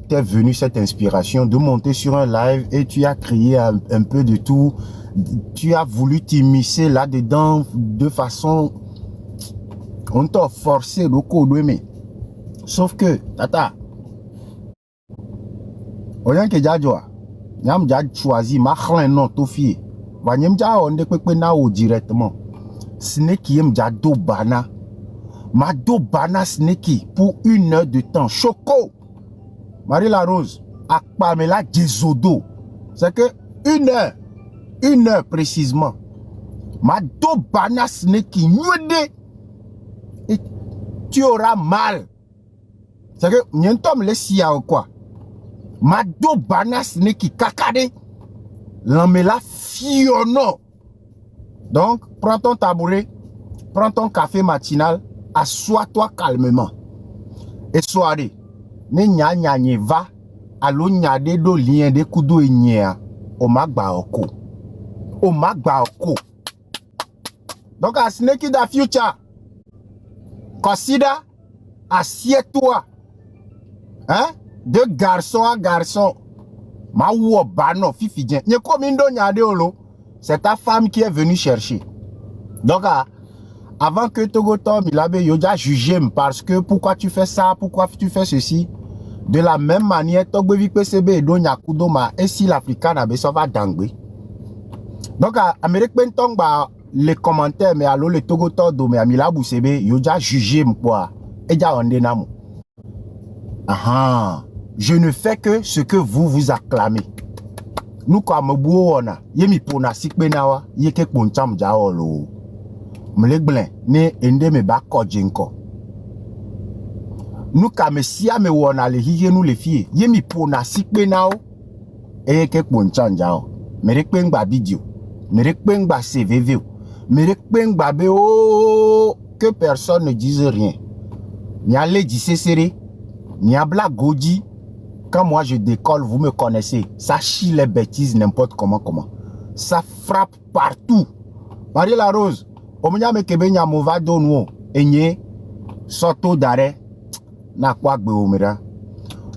t'es venu cette inspiration de monter sur un live et tu as créé un peu de tout. Tu as voulu t'immiscer là-dedans de façon... On t'a forcé le code, mais... Sauf que, tata, oyan ke jadjoa, nyam jad choisi ma chlin non to fie. Va nyem ja onde kwekwe na o directement. Sneki yem jado bana. Ma do bana sneki pour 1 heure de temps. Choco. Marie la Rose, akpamela jezodo. C'est que 1 heure précisément. Ma do bana sneki nyode. Et tu auras mal. C'est que nyentom le siya ou quoi. Ma do bana sneki kakade. L'amela fiono. Donc, prends ton tabouret, prends ton café matinal, assois-toi calmement. Et soirée, ne nya nya nye va, alo nya de do lien de kudo inyea, o magba oko. O magba oko. Donc, a snake the future. Consider, assieds-toi. Hein? De garçon à garçon. Ma ou bano, fifi dien. Nye komindo nya de olo. C'est ta femme qui est venue chercher. Donc, avant que Togo Tom, il avait déjà jugé parce que pourquoi tu fais ça, pourquoi tu fais ceci. De la même manière, Togo VPCB et Donya Kudoma, et si l'Africain a besoin d'anglais. Donc, Amérique Pentong, les commentaires, mais alors le Togo Tom, mais Amila Boussebe, il a déjà jugé moi. Et déjà on est namo. Je ne fais que ce que vous acclamez. Nous comme buona yemi pona sikbenawa yeke poncham jaolo mlegblin ne ende me ba kodjinko nous comme sia me wona le hiye nous le fie yemi pona sikbenao yeke poncham jao merekpengba video merekpengba CVV merekpengba be que personne ne dise rien ni ale di sesere ni abla goji. Quand moi je décolle, vous me connaissez. Ça chie les bêtises n'importe comment. Ça frappe partout. Marie la Rose, omnya me kebe nya mova donwo enye soto d'arrêt na kwa gbe omira.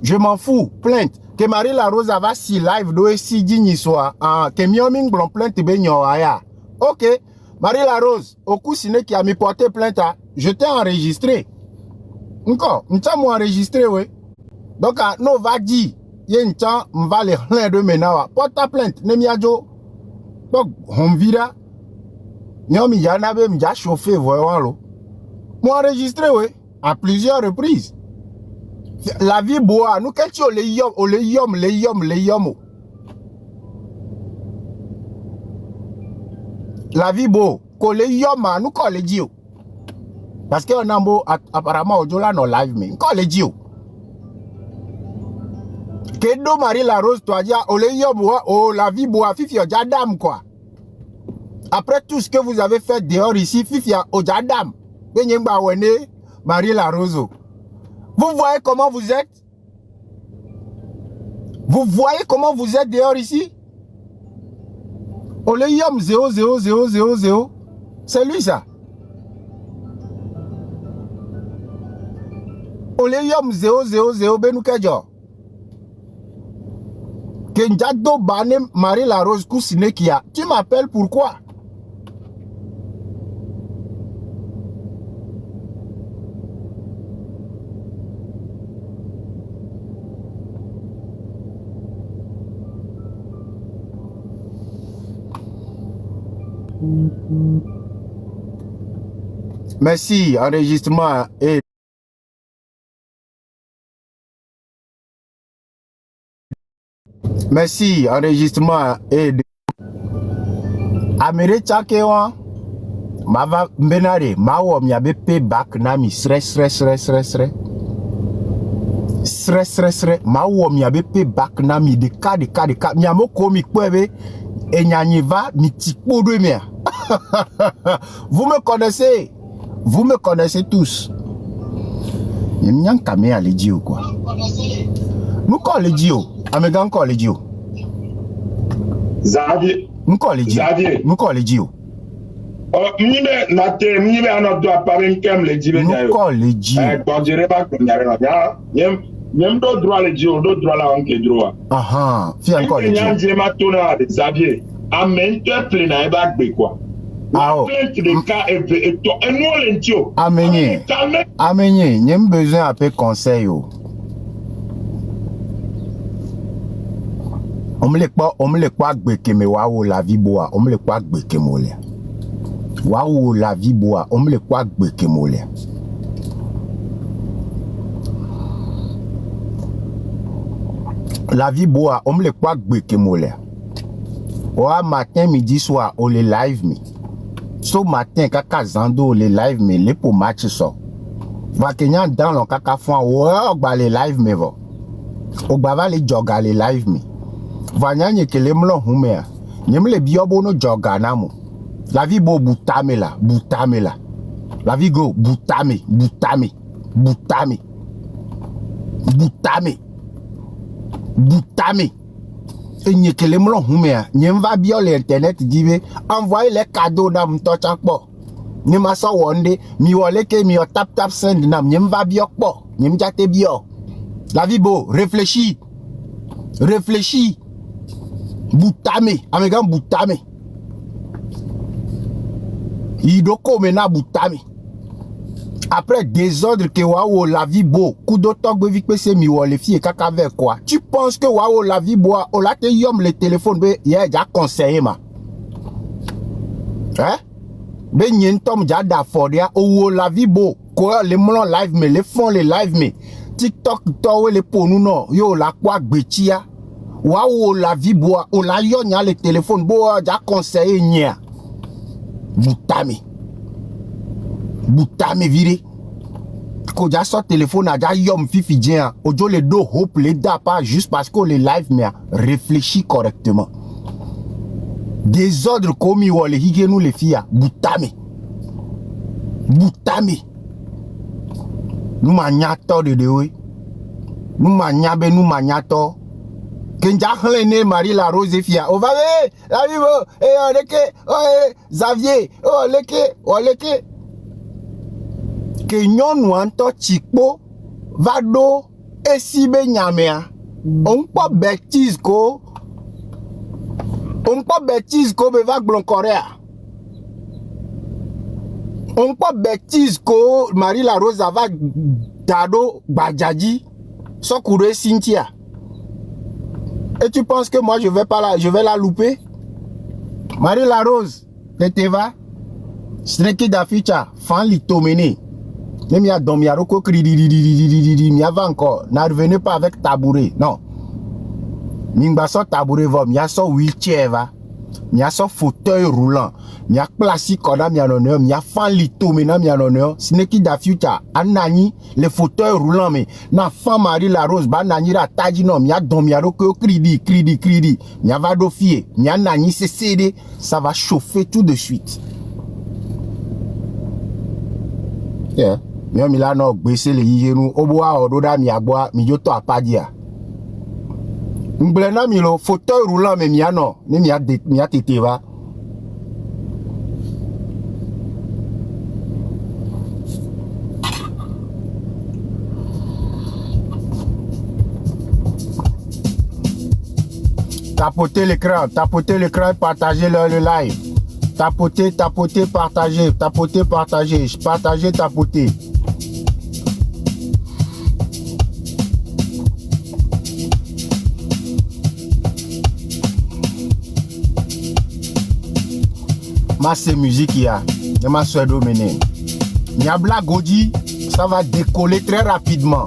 Je m'en fous, plainte que Marie la Rose va si live do si dini soa que mioming blon plainte be nyo aya. OK, Marie la Rose, oku sine qui a mis porté plainte, je t'ai enregistré. Encore, m'ta mo enregistré ouais. Donc, nous va dire, il y a un temps, on va les plein de maintenant. Porte ta plainte, Nemiadjo. Donc, on vira. Nous, il y en avait déjà chauffé, voyons. Moi, enregistré, oui, à plusieurs reprises. La vie boa, nous, qu'est-ce que les yom. La vie beau, que les yom, nous, qu'on les dit. Parce qu'on a beau, apparemment, au jour-là, non live, mais qu'on les dit. Kedo Marie la Rose, toi, dia, la vie boa, fifi, jadam, quoi. Après tout ce que vous avez fait dehors ici, fifi, jadam. Marie la Rose. Vous voyez comment vous êtes? Vous voyez comment vous êtes dehors ici? Oleyom 00000. C'est lui, ça. Oleyom 000 Benoukedjo. Kenjado Bane Marie la Rose Kousinekia. Tu m'appelles pourquoi? Merci, enregistrement et merci, enregistrement et Amere Chakewa Mava Benare Mawo Miabe payback Nami stress Mawo Miabe payback Nami de cas Miamo comique Pwebe et Nyaniva Mitipo de mer. Vous me connaissez tous. Nyam Kame à l'édio quoi. Nous call l'édio. Amegan call l'édio. Xavier. Nous call l'édio. Nous call l'édio. Oh, mibe nate mibe anodwa pare mkem le dibe nyayo. Nous call l'édio. Gbojere ba ko nyare na ya. Yem Nyem do droit le dio, do droit la onke droit. Aha, fi encore le Nyan dio. je ma tona de Xavier. Amen te plena e bag be quoi. Ah, oh. Plainte de cas et to e no lentio. Amenye. Amenye, nyem besoin un peu conseil yo. On me le kwa gbeke me wa wo la vie boa, on me le kwa gbeke mo le. Wa wo la vie boa, on me le kwa gbeke mo le. La vie boa, on me le kwa gbeke mo le. Wa matin, midi, soir, on le live me. So matin, kaka zando le live me, le pour match so. Va kenyan dans le kaka fwa, wa ba le live me vo. O ba le joga le live me. Vanyanye ke le mlo humea. Nyem le biobo no joga namo. La vie bo butame la. La vie go butame. Et nye ke le mlo humea. Nyem va bio le internet dive. Envoyer les cadeaux na mto chakpo. Nyem aso wonde. Mi wole ke mi tap send nam. Nyem va bio kpo. Nyem jate bio. La vie bo. Réfléchis. Boutame, amegan boutame. Idoko mena boutame. Après désordre que waouh la vie beau, coup d'autant que vite c'est mi les filles kaka avec quoi. Tu penses que waouh la vie beau, on l'a te yom le téléphone be y'a déjà conseillé ma. Hein? Ben yen tom ja da fodia ou la vie beau, quoi les melons live mais les fonds les live mais TikTok to les pour nous non, yo la quoi betia. Waouh la vie bois, on la yonya le téléphone bois ja conseillé nya. Boutame viré. Ko ja so téléphone a ja yom fifi dien. Ojo le do hope le da pas juste parce qu'on les live mais réfléchis correctement. Désordre commis ou les hige nous les filles. Boutame. Nous magnato de dewe. Nous magnabe nous magnato. Kenja Helene Marie la Rose Fia. O va la vivo. Eh leke. Oh Xavier. Oh leke. Que nyon wanto chikpo. Vado. Esibe nyamea. On pas bêtise ko. Be va blon Korea. On pas bêtise ko Marie la Rose va dado Badjadji. So koure Cynthia. Et tu penses que moi je vais la louper? Marie la Rose, Teteva, Sneki da Ficha, Fan Litomene. Même il y a Domiaroko Kridi, mi avant encore. Ne revenez pas avec tabouret, non. Mingba so tabouret va, mi a so wheelchair va. Mi a so fauteuil roulant. Mi a classique koda mi anoneur, mi a Fan Litomene mi anoneur. Sneki da Ficha, anani le fauteuil roulant mais na Fan Marie la Rose ba nani ra taji non mi a Domiaroko kridi. Mi a va dofie, mi a nani CCD, ça va chauffer tout de suite. Yeah. Mi la no gbese le yiyenu oboa ododa mi agboa mi joto apadia. Mblena mi lo fauteuil roulant mais mi a non, mi a tete va. Tapotez l'écran, et partagez le live. Tapotez, partagez, tapotez. Ma c'est musique il y a, ma soeur dominé. Niabla Godi, ça va décoller très rapidement.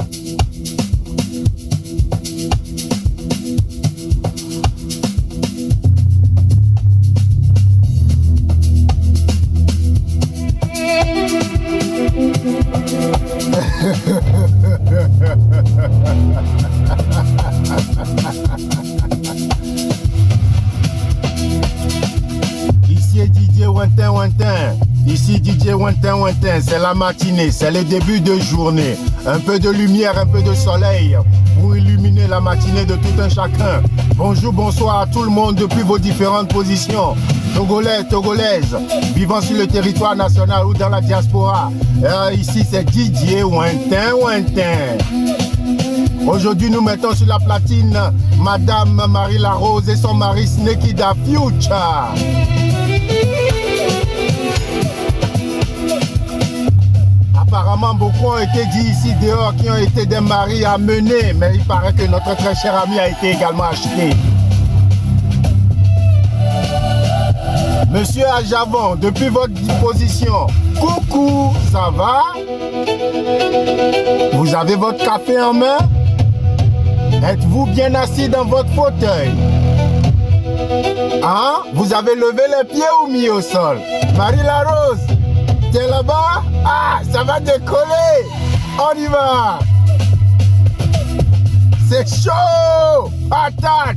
Ici DJ Wantin, c'est la matinée, c'est le début de journée. Un peu de lumière, un peu de soleil pour illuminer la matinée de tout un chacun. Bonjour, bonsoir à tout le monde depuis vos différentes positions. Togolais, Togolaises, vivant sur le territoire national ou dans la diaspora. Ici c'est DJ Wantin. Aujourd'hui, nous mettons sur la platine Madame Marie Larose et son mari Sneki Da Future. Apparemment, beaucoup ont été dit ici dehors qui ont été des maris à mener, mais il paraît que notre très cher ami a été également acheté. Monsieur Ajavon, depuis votre disposition, coucou, ça va? Vous avez votre café en main? Êtes-vous bien assis dans votre fauteuil? Hein? Vous avez levé les pieds ou mis au sol? Marie Larose, t'es là-bas? Ah, ça va décoller! On y va! C'est chaud! Patate!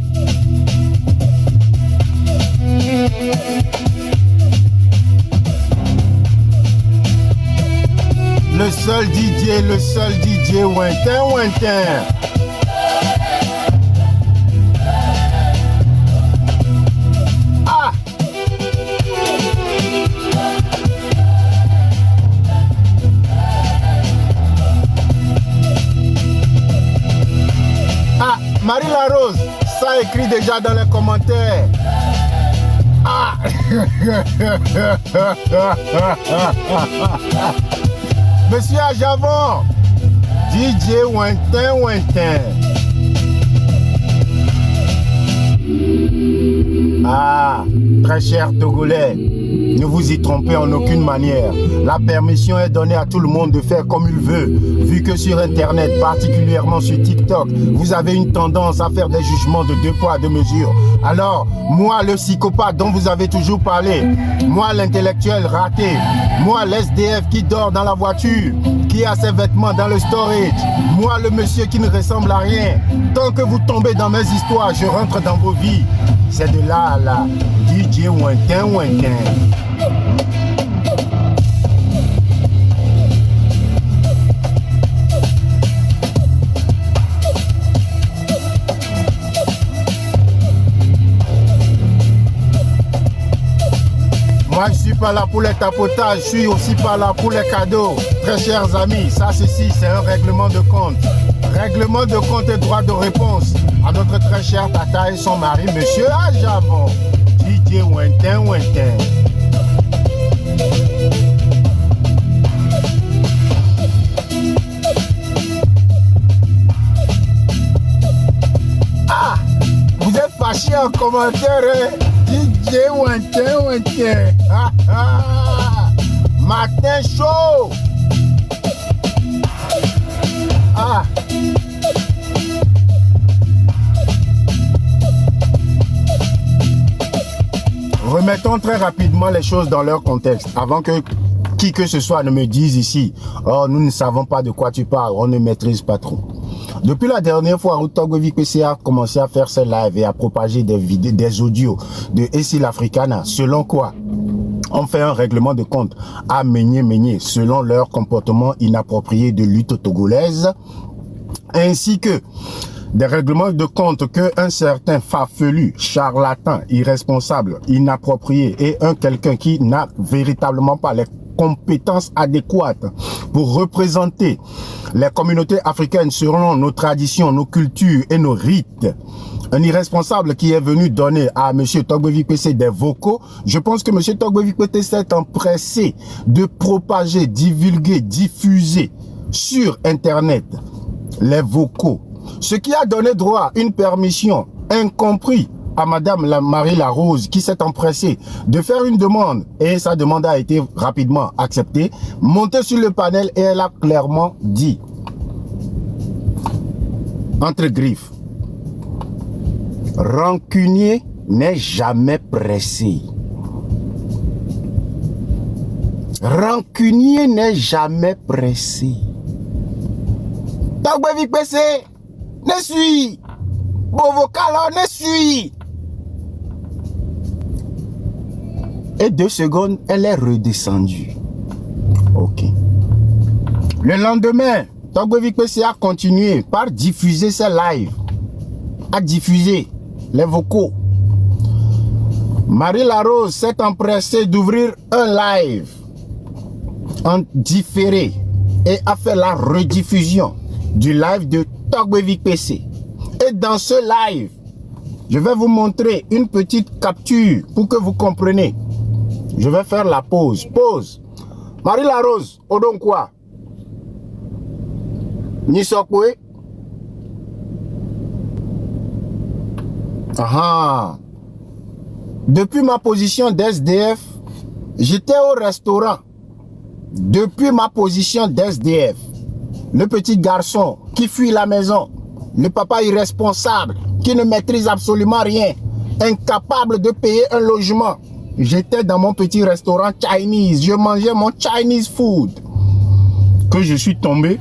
Le seul DJ, Wintin. Ah! Ah, Marie Larose, ça écrit déjà dans les commentaires. Ah! Monsieur Ajavon, DJ Wintin. Ah, très cher Togolais, ne vous y trompez en aucune manière. La permission est donnée à tout le monde de faire comme il veut. Vu que sur Internet, particulièrement sur TikTok, vous avez une tendance à faire des jugements de 2 poids 2 mesures. Alors, moi le psychopathe dont vous avez toujours parlé, moi l'intellectuel raté, moi l'SDF qui dort dans la voiture, qui a ses vêtements dans le storage, moi le monsieur qui ne ressemble à rien, tant que vous tombez dans mes histoires, je rentre dans vos vies. C'est de là à là, DJ Wintin. Moi, je suis pas là pour les tapotages, je suis aussi pas là pour les cadeaux. Très chers amis, ça ceci, c'est un règlement de compte. Règlement de compte et droit de réponse à notre très cher tata et son mari, Monsieur Ajavon, DJ Wintin. Ah, vous êtes fâchés en commentaire, hein? DJ Wintin. Ah, ah. Matin chaud. Ah. Remettons très rapidement les choses dans leur contexte avant que qui que ce soit ne me dise ici, oh nous ne savons pas de quoi tu parles, on ne maîtrise pas trop. Depuis la dernière fois où Togbevi PC a commencé à faire ses lives et à propager des vidéos, des audios de Essil Africana, selon quoi on fait un règlement de compte à Meigné selon leur comportement inapproprié de lutte togolaise, ainsi que des règlements de compte qu'un certain farfelu, charlatan, irresponsable, inapproprié et un quelqu'un qui n'a véritablement pas les compétences adéquates pour représenter les communautés africaines selon nos traditions, nos cultures et nos rites. Un irresponsable qui est venu donner à M. Togbevi PC des vocaux. Je pense que M. Togbevi PC s'est empressé de propager, divulguer, diffuser sur Internet les vocaux. Ce qui a donné droit à une permission incomprise à Madame Marie Larose qui s'est empressée de faire une demande et sa demande a été rapidement acceptée, montée sur le panel et elle a clairement dit, entre griffes, rancunier n'est jamais pressé. Rancunier n'est jamais pressé. Togbevi PC, ne suis. Bon vocal, ne suis. Et 2 secondes, elle est redescendue. Ok. Le lendemain, Togbevi PC a continué par diffuser ses lives. A diffusé les vocaux. Marie Larose s'est empressée d'ouvrir un live en différé et a fait la rediffusion du live de Togbevi PC. Et dans ce live, je vais vous montrer une petite capture pour que vous compreniez. Je vais faire la pause. Pause. Marie La Rose, Odon quoi? Nisokwe. Ah. Depuis ma position d'SDF, j'étais au restaurant. Depuis ma position d'SDF, le petit garçon qui fuit la maison, le papa irresponsable qui ne maîtrise absolument rien, incapable de payer un logement. J'étais dans mon petit restaurant Chinese, je mangeais mon Chinese food. Que je suis tombé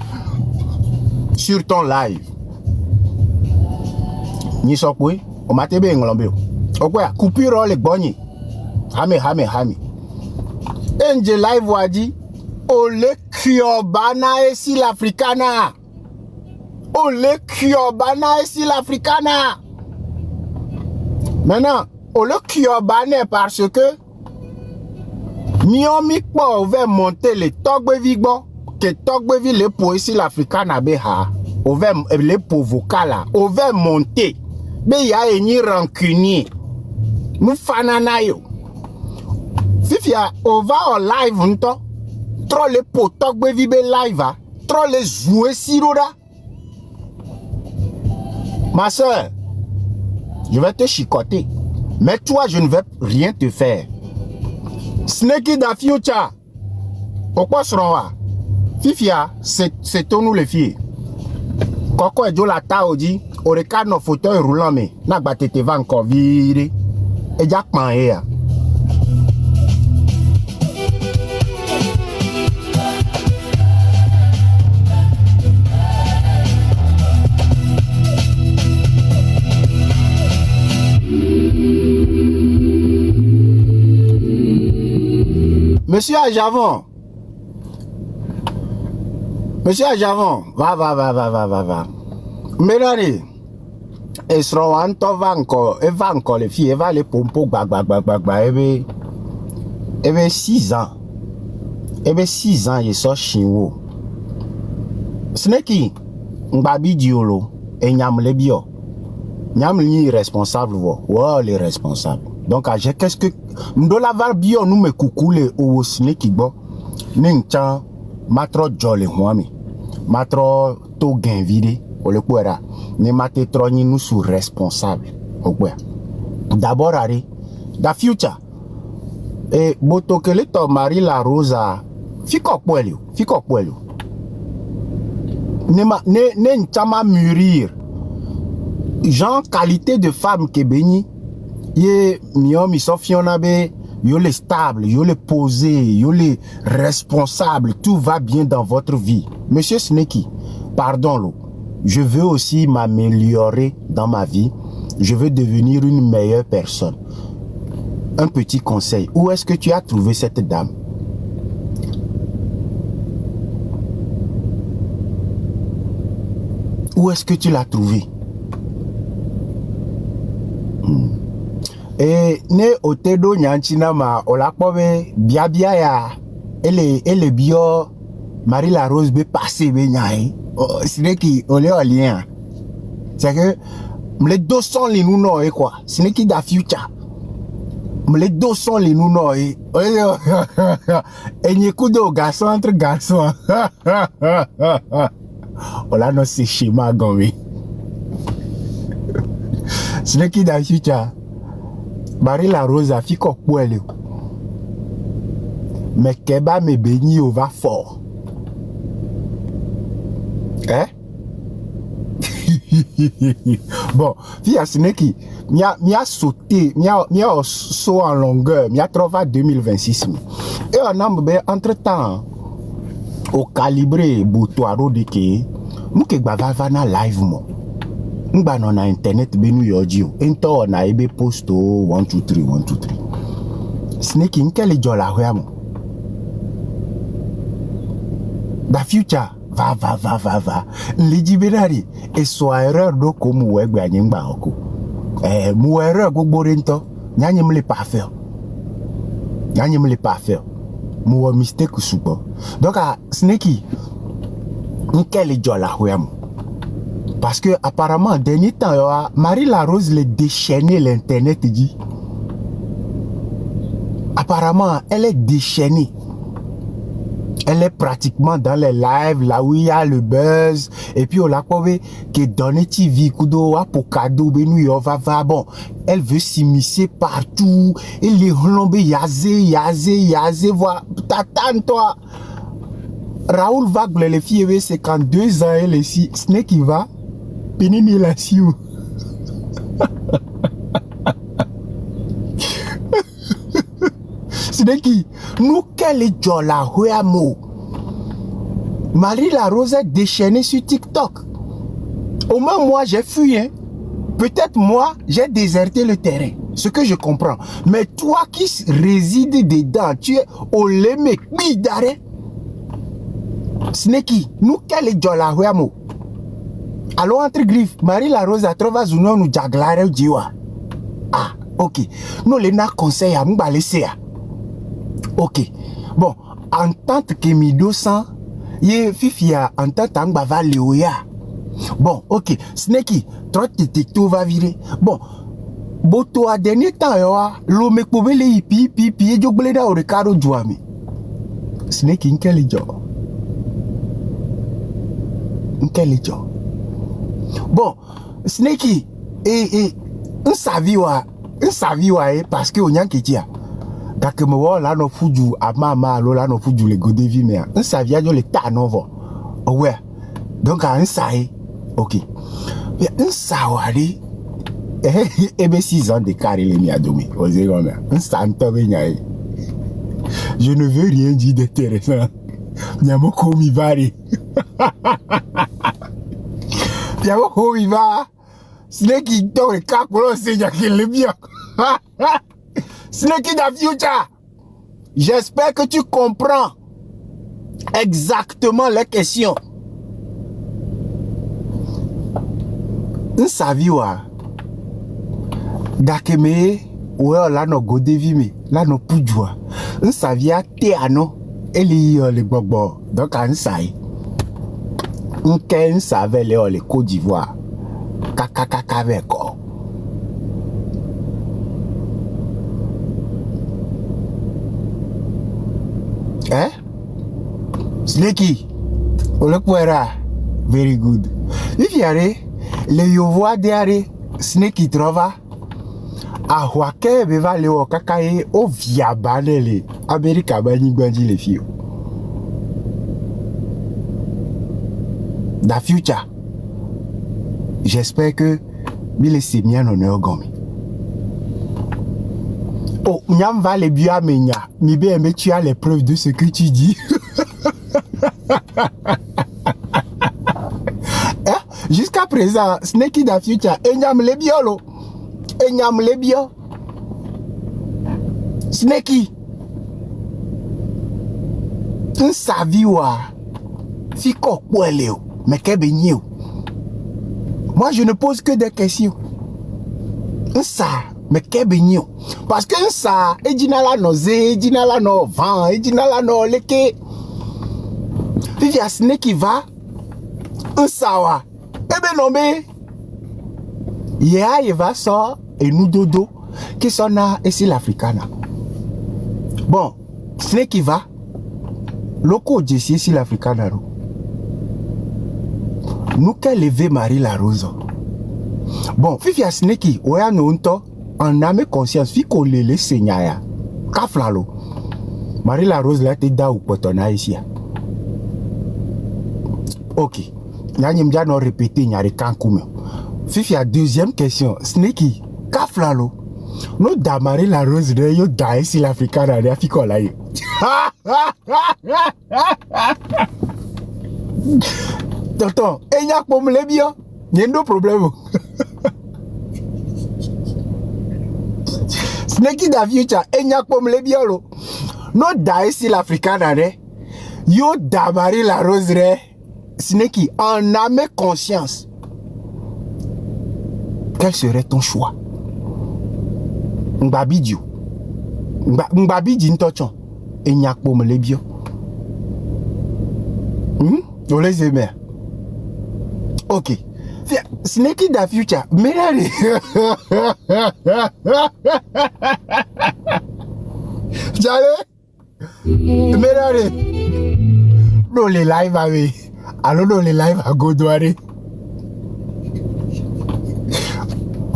sur ton live. Ni sokwe, o matebe ngolombe. Okwa, coupure le boni. Hame. Enje live wadi, ole kiobana esi l'Africana. Ole kiobana esi l'Africana. Maintenant, ole kiobane parce que Miomi po va monter le Togbevi bon, que Togbevi le po esi l'Africana beha. Ove le po vocala, ove monter. Be ya eni rancunier. Nous fanana yo. Fifia, on va en live nto. Trop le po Togbevi be live. Trop le jouer siroda. Ma soeur, je vais te chicoter. Mais toi, je ne vais rien te faire. Snakey da future. Pourquoi serons-nous? Fifia, c'est ton nous les filles. Koko et la taoji, au recado no fauteuil roulant mais n'a pas été va encore vire. Et Jack Mahia. Monsieur Ajavon. Monsieur Ajavon, va. Mélanie, et seront va encore les filles, va les pompo, ebe 6 ans. Ebe 6 ans, ils sont chinois. Sneki, mbabi diolo, et nyam le bio. Nyam li responsable, ouais, les responsables. Donc, qu'est-ce que. M'dola var bio nous me coucoule ou sneki bo. N'enchan, matro jolly huami. Matro to gain vide. O le kwera. Ne mate troni nous sous responsable. Okwe. D'abord, ari. Da future. Et botokele to Marie La Rosa. Fiko kwelio. Ne n'chama mûrir. Genre qualité de femme que béni. Ye miomi sofionabe, yo le stable, yo le posé, yo le responsable, tout va bien dans votre vie. Monsieur Sneki, pardon lo, je veux aussi m'améliorer dans ma vie, je veux devenir une meilleure personne. Un petit conseil, où est-ce que tu as trouvé cette dame? Où est-ce que tu l'as trouvée? Et ne otedo nyanchina ma olakpobe biabia ya ele bio Marie La Rose be passé be nyai c'est qui ole olien c'est que les 200 les nous non quoi c'est qui da future les 200 les nous non et n'y kudo garçon entre garçons ola no c'est schéma gomé c'est qui da future Marie La Rose a fait quoi pour elle? Mais Keba me béni au va fort. Hein? Bon, fille Sneki, m'a sauté, m'a saut en longueur, m'a trouvé 2026. Et on a entre temps au calibré boutoiro de que m'ke va na live mo. M'ba non na internet benu yodio. Ento na ebe posto 1 2 3 1 2 3. Sneki nkele jola hwamo. Da future va. Lijiberari e so erreur do ko mu we gba yin gba oko. Mu erreur gbogbo re nto. Nyanyem le pas faire. Mu wa mistake supo. Donc Sneki nkele jola hwamo. Parce que apparemment, dernier temps, Marie Larose les déchaîné l'internet dit. Apparemment, elle est déchaînée. Elle est pratiquement dans les lives, là où il y a le buzz. Et puis, on l'a quoi, que donne TV, kudo, pour cadeau, va. Bon, elle veut s'immiscer partout. Elle les relombe, yazé, voilà. T'attends, toi. Raoul Vagle, les filles, c'est quand 2 ans, elle est ici. Ce n'est qui va. Pénini la siou. C'est qui nous quel est Jola Huamo. Marie Larose est déchaînée sur TikTok. Au moins moi j'ai fui, hein. Peut-être moi j'ai déserté le terrain, ce que je comprends. Mais toi qui résides dedans, tu es au lémé d'arrêt. Sneki, nous quel est Jola Huamo. Allons entre griffes, Marie Larose a trouvé Zuno nous jaglare diwa. Ah, ok. Nous les na conseil à m'ba laisser. Ok. Bon, en tant que Mido sans, ye fifia en tant que va léoya. Bon, ok. Sneki, trotte tout va virer. Bon, boto a dernier temps l'eau me pouvait les pi et jogle da au recaro jouami. Sneki nkele jo. Bon, Sneki, un saviwa, parce que on y a qui tient. D'accord, moi là no fuju amama là no fuju le godevi mais un savia yo le ta novo. Ouais. Donc un saé. OK. Mais un sawari ben 6 ans de carré les mi adomi. Osez comme un santo benyai. Je ne veux rien dire d'intéressant. Nyamoko mi vari. Nyamoko mi va. Sneki to le kakolo se yakele bien. Sneki da future. J'espère que tu comprends exactement les questions. Nsaviwa. Dakeme, ouais, là no godevime, là no pujwa. Nsavia te ano, eli le bobo. Donc ansai. Nken savait le Côte d'Ivoire. Kakakaka veko. Hein? Sneki. Olekwera. Very good. If you are le yovoa diare Sneki trova a huake beva leo kakaye o viabanele Amerika bani gbanji le fio. Da future. J'espère que Bile Semien en est gomi. Oh, Nyam va les bia menya. Mi bien, tu as les preuves de ce que tu dis. Jusqu'à présent, Sneki da future, Enyam le biolo. Enyam le bio. Sneki. Un saviwa. Fiko kweleo. Mais kebe nyeo. Moi, je ne pose que des questions. Un ça. Mais kebe nyeo. Parce que un ça, ejinala no ze, ejinala no vent, ejinala no leke. Puis a Sneki va. Un sawa. Ebe nommé. Ya va so et nous dodo qui sont là ici l'Africana. Bon, Sneki va. Loco jessi ici l'Africana. Nous qu'elle levé Marie Larose. Bon, Fifi a Sneki, oya no unto, en âme conscience, fi ko lele senyaya. Kaflalo. Marie Larose là te da ou potona ici. Ok. Nyanyem dia no répéter nyari kankume. Fifi a deuxième question. Sneki, kaflalo. No da Marie Larose de yo da ici l'Africana de fi ko la yo. Tonton, et n'y a pas de bien, il y a no problème. Sneki da future, et n'y a pas de bien. No da ici l'Africana de yo da Marie Larose de Sneki en âme conscience. Quel serait ton choix? Mbabidjo. Mbabidji ntochon. Et n'y a pas de bien. On les aime. Ok. Snakey da future. Mirare. Jale. Mirare. No le live avec. Alors no le live à Godouare.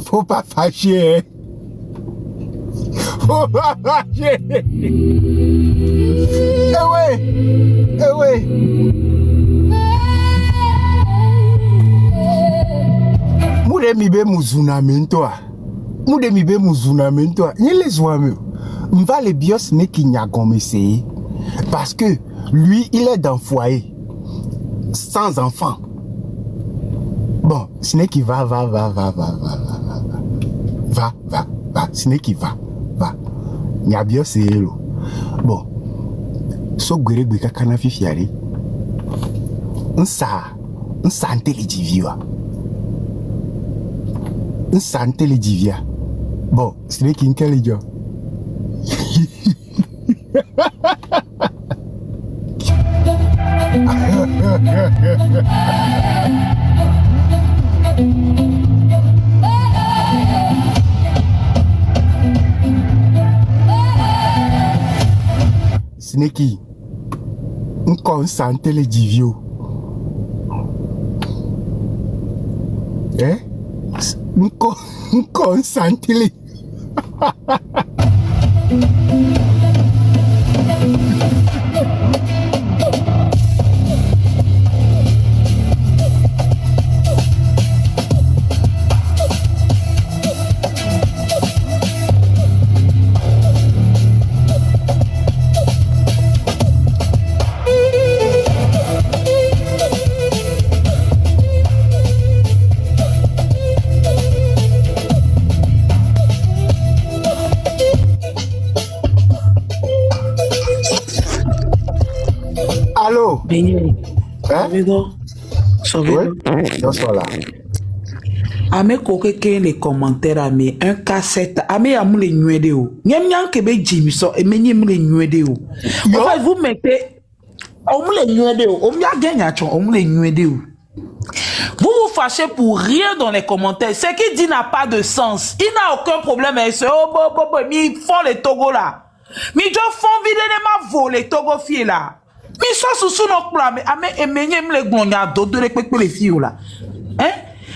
Faut pas fâcher. Hein. Faut pas fâcher. Eh ouais. Eh ouais. Mude mibe muzuna mentoa. Mude mibe muzuna mentoa. Nyele zwame. Mva le bios ne ki nyagome seye. Parce que lui, il est dans foyer. Sans enfant. Bon, Snake va. Snake va. Nya bios seye lo. Bon. So gwere gwe kakana fifiare. Nsa intelligivia. Nsa intelligivia. Bon, Snake intelligent. Snakey, encore santé les divio. Encore santé les. Allô? Benye. Hein? Sauvedo. Dans ce là. Ame kokeke les commentaires ame un cassette ame amule nyede o. Nyem nyan kebe jimi so emenye mule nyede o. En fait vous mettez omule nyede o. Omya gagna chon omule nyede o. Vous vous fâchez pour rien dans les commentaires. Ce qu'il dit n'a pas de sens. Il n'a aucun problème avec ce oh bo mi font les Togo là. Mi jo font vide ne ma volé Togo fille là. Mi so sous nos plans mais ame emenye mule gnonya dodo le pepe les filles là. Hein?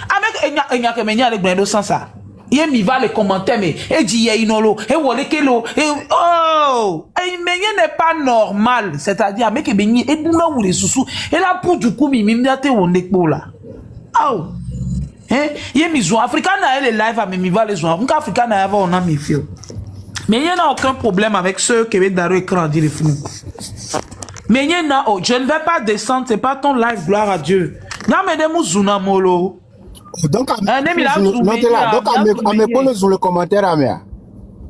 Avec enya que menya le gnonya sans ça. Yé mi va les commentaires mais et dit yé inolo et wole kelo et oh et menye n'est pas normal, c'est-à-dire avec menye et bouna ou les sous et là pour du coup mi miate wonde ko là. Oh. Hein? Yé mi zo africain na les live à mi va les zo. Un africain na va on a mi feel. Mais il n'y a aucun problème avec ceux qui veulent dans l'écran dire les flou. Mais il y a oh, je ne vais pas descendre, c'est pas ton live, gloire à Dieu. Non mais des mouzuna molo. Donc, à me coller sur le commentaire à moi.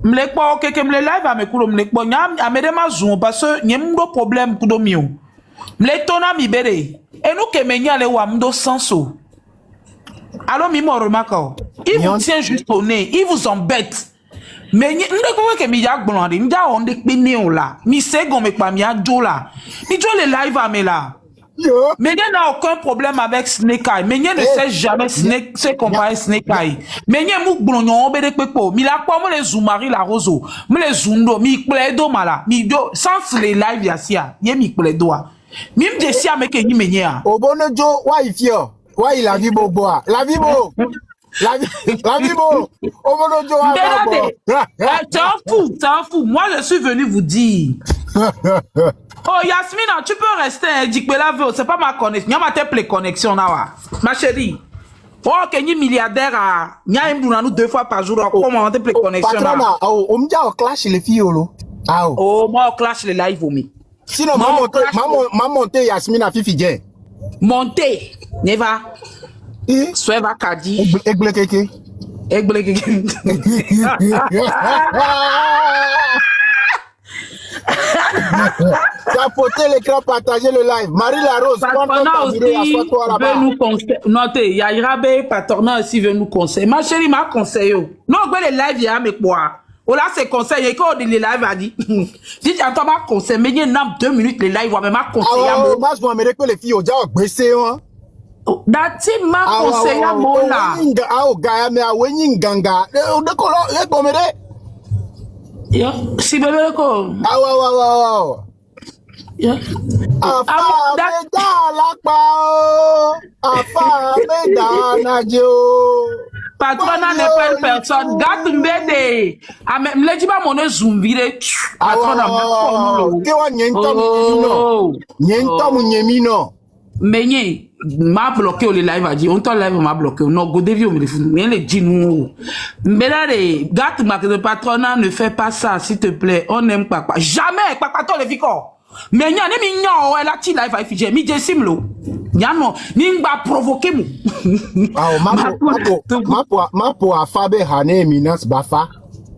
M'lek pas ok que m'le live à me coller m'lek pas nyam à me dema zoom parce que nyem do problème kudo mio. M'le tona mi bere. Et nous que menya le wa mdo senso. Alors mi mo remarque. Il vous tient juste au nez, il vous embête. Mais nous ne que mi yak blonde, mi da on de pene là. Mi segon me pa mi adjo là. Mi jo le live à me là. Mais il n'a aucun problème avec Snake Eye. Mais il ne sait jamais Snake, c'est comparé Snake Eye. Mais il y a mou blonyon obédé pepo. Mi la quoi me les zoomari la roso. Me les zoondo mi pledo mala. Mi do sans les live yasia. Ye mi pledo. Mi me desia me ke ni menya. Obono jo wa ifio. Wa il a vu boboa. La vie beau. La vie beau. Obono jo wa bobo. T'en fous. Moi je suis venu vous dire. Oh Yasmina, tu peux rester, dit que la veut, c'est pas ma connexion, ma temple connexion là, ma chérie. Oh, que ni milliardaire à, nya nous 2 fois par jour, comment on temple connexion là. Patrona, on me dit au clash les filles lo. Oh, moi au clash les live au mi. Sinon ma monté Yasmina fifi dien. Monter, neva. Sweva kadi. Egle keke. Tapoter l'écran, partager le live. Marie Larose, Patrona aussi veut nous conseiller. Notez, Yairabe, Patrona aussi veut nous conseiller. Ma chérie m'a conseillé. Non, les live, y'a mais quoi? Oh là, c'est conseil. Et quand on dit les lives, a dit. Si tu entends ma conseil, mais il y a 2 minutes les lives, mais ma conseil. Moi, je m'en que les filles ont déjà baissé, hein. Dati ma conseiller mon là. Gaya me awenyi nganga. De kolo e komede. Yo, si bebe ko. Yo. Afa meda lakpa o. Afa meda najo. Patrona n'est pas une personne. Gâte mbede. Ame mlejiba mone zoomvire. Patrona mbe. Ke wa nyentom nyemino. Nyentom nyemino. Menye m'a bloqué le live a dit on t'en live m'a bloqué non go devio me rien les dit nous mbelare gâte ma que patronat ne fait pas ça s'il te plaît on n'aime pas jamais papa to le viko mais nya ne mi nya o la ti live a fije mi je simlo nya no ni ngba provoquer mu mapo afabe hane minas bafa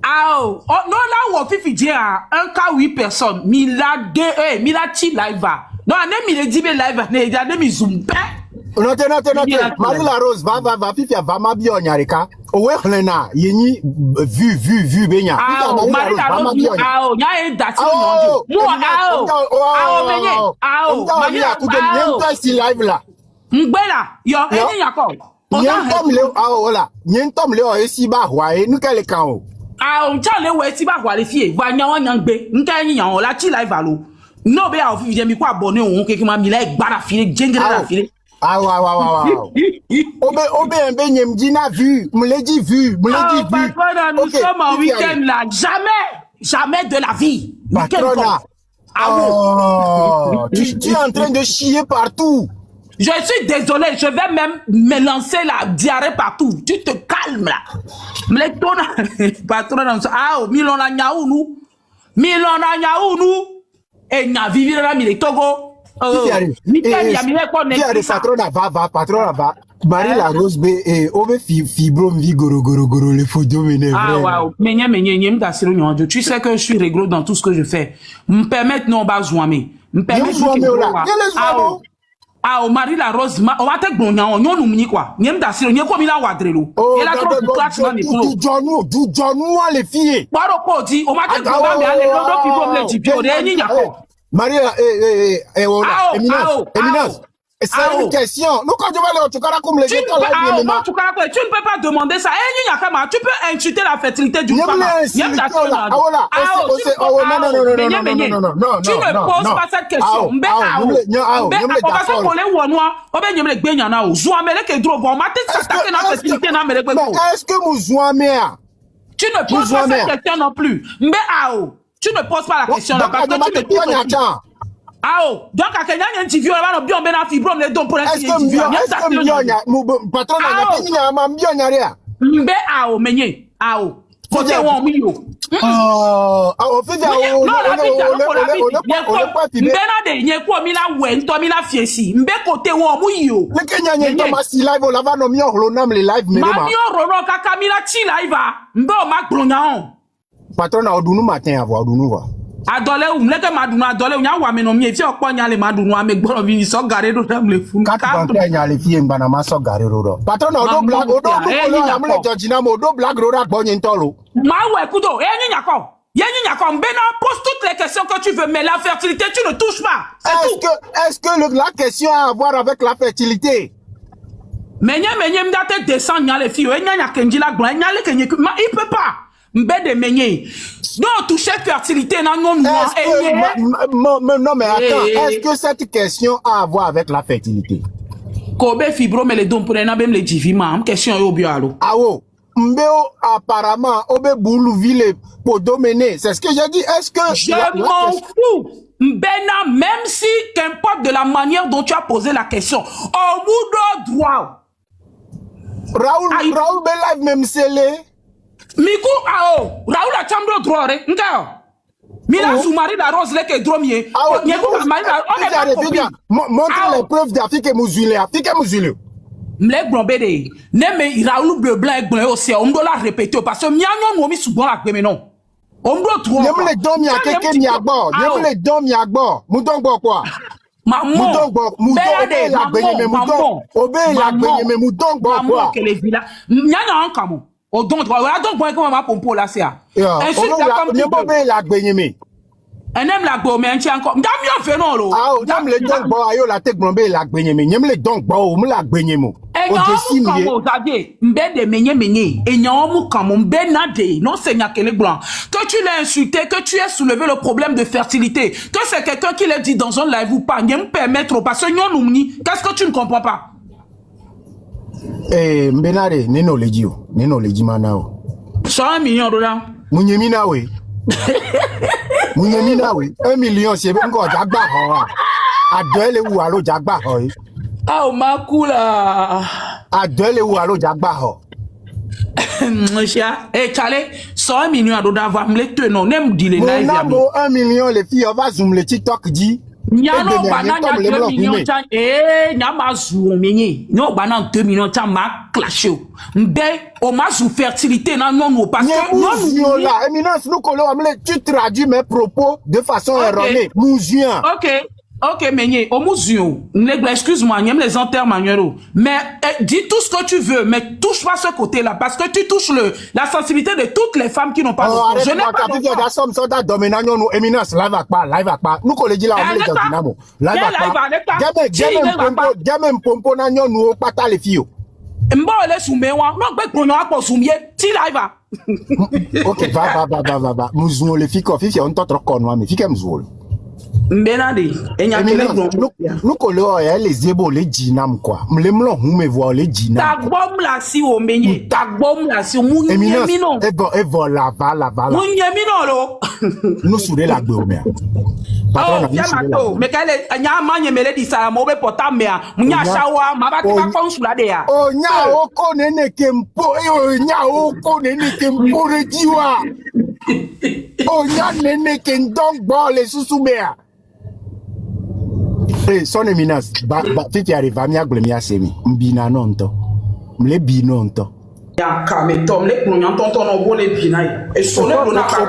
oh non là où fifi dit un cas 8 personnes mi la deux mi la ti live a non, on est mis live, on est mis zoom. Non, Marie la Rose, va, fifi, va ma bio nyareka. Owe hlena, yeni, vu, benya. Marie la Rose, y'a un dati, live là. Mbela, yo, yako. Nyentom leo, esi ba hwae, nukele kao. On t'a le ouais, si ba hwae, les filles, va nyawa nyangbe, nka nyan, la ti live alo. Non, mais au fait, j'ai quoi abonné au qui m'a mis là, bara filé, jingle la filé. Obe nyem dina vu, me l'a dit vu. Patrona, nous sommes en week-end là, jamais de la vie. Patrona. Tu es en train de chier partout. Je suis désolé, je vais même me lancer la diarrhée partout. Tu te calmes là. Patrona, Milon la nyaou nous. Et n'a vivre là mi Togo. Patrona va. Marie la Rose be obe fibrome vi goro le fodio mene. Wow. Tu sais que je suis réglo dans tout ce que je fais. Me permettre non ba jouame. Me permettre Marie la Rose on va te gbonya on nous mini quoi. Nyem da siro nyeko mi la wadrelo. Et la trop classe dans les flots. Du jonu les filles. Baro ko di on va te gbonya me ale do fibrome le jipio de ni nyako. Marie Eminence. C'est une question. Nous, quand je vais aller au Tukarakoum, les gens tu ne peux pas demander ça. Tu peux insulter la fertilité d'une femme. Tu ne poses pas cette question. Est-ce que vous jouez? Tu ne poses pas cette question non plus. Tu ne poses pas la question là parce que tu ne poses pas. Donc à quel moment tu viens là bien ben fibrome les dons pour un est-ce que patron na bien nyaria mbe menye côté won mi yo on fait mbe na de nye ko mi la we nto mi la fiesi mbe côté won mu yo le kenya nye to ma si live la va no mi o nam le live me ma mi o ro kaka mi la chi live mbe o ma gblonya on patron na odunu matin avoir odunu va adole mleke madunu adole nya wa me no mi efi okpo nya le madunu ame gboro bi so gare do dam le fun ka ka nya le fi ngba na ma so gare ro patron na odo black odo ko am le Georgina mo odo black ro ra gbo yin tolo ma we kudo yenyi nyako mbena pose toutes les questions que tu veux mais la fertilité tu ne touches pas est-ce que la question a à voir avec la fertilité menye mdate descend nya le fi o nya kenji la gbo nya le kenye il peut pas mbede menye non, toucher fertilité, non, non, mais attends, est-ce que cette question a à voir avec la fertilité? Kobe fibrome les dons pour un abem les divima, question au bialo. Mbeo apparemment, obe boulou ville pour dominer, c'est ce que j'ai dit, est-ce que... Je m'en fous, Mbena, même si, qu'importe de la manière dont tu as posé la question, au bout de droit. Raoul Belive même scellé. Miku Raoul a chambre droit nkao Mila Soumari la Rose leke dromie Nyeko Mari la on est pas compris montre les preuves d'Afrique musulé Mle gbonbede neme Raoul bleu blanc blanc aussi on doit la répéter parce que mianyo no mi subon la gbe non on doit droit Nyem le don mi akeke mi agbo Nyem le don mi agbo mudon gbo quoi Maman obé la gbe mudon gbo quoi Nyanya ankamo O donc, voilà donc, moi, comment ma pompo là, c'est la gbenyeme. Un aime la go, mais un tient encore. Dame yo fait non, lo. Ah, dame le donc bon, ayo la tek blombe la gbenye me. Nyem le donc bon, me la gbenye mo. Et non, comme vous avez, m'bé de menye. Et non, comme m'bé nade. Non, c'est nyakele blanc. Que tu l'as insulté, que tu as soulevé le problème de fertilité, que c'est quelqu'un qui l'a dit dans un live ou pas, nyem permettre, parce que non, qu'est-ce que tu ne comprends pas? Eh, mbenare, neno leji o. Neno leji manao. 100 millions de dollars. Munyemina we. Munyemina we. 1 million c'est encore jagba ho. Adele wu alo jagba ho. Ah, oh, ma coula. Adele wu alo jagba ho. Eh, Charlie, 100 millions de dollars, va me le tenir. N'aime dire les lives. Mon 1 million, les filles, on va zoom le TikTok dit. Nyano banana 2 millions chan nyama zou menye no banana 2 millions chan ma clashé mbe o ma zou fertilité na non parce que non là éminence nous collons tu traduis mes propos de façon erronée mouzian. OK, menye o mouzion excuse-moi nyem les enterres manuelo mais dis tout ce que tu veux mais touche pas ce côté là parce que tu touches la sensibilité de toutes les femmes qui n'ont pas je n'ai pas de somme ça da domination nous éminence live pas nous collons dit là on les dinamo live jamais pompo na nyon nous pata les filles mbo le soumewa no gbe kono apo soumie ti live OK va mouzion les filles coffee on t'autre conno mais fille mouzion Benade, nous collons les ébos, les djinam quoi. M'lemlon, nous me voit les djinam. Ta bom la si o menye, ta bom la si o mounyemino. Et voilà. Mounyemino lo. Nous soudons la gomé. Oh, yamato, mais qu'elle est, nyama nyemele di sa mobe pota mea, mounya shawa, mabati pa kon soula de ya. Oh, nya oko nene kempo, nya oko nene kempo rejiwa. Oh, nya nene kendong bo le susumea. Eh, son éminence, tu arrives à m'y mia semi. Mbina nonto. Mle binonto. Ya kame tom le kunyan tonton no bo le binai. E so le bona ka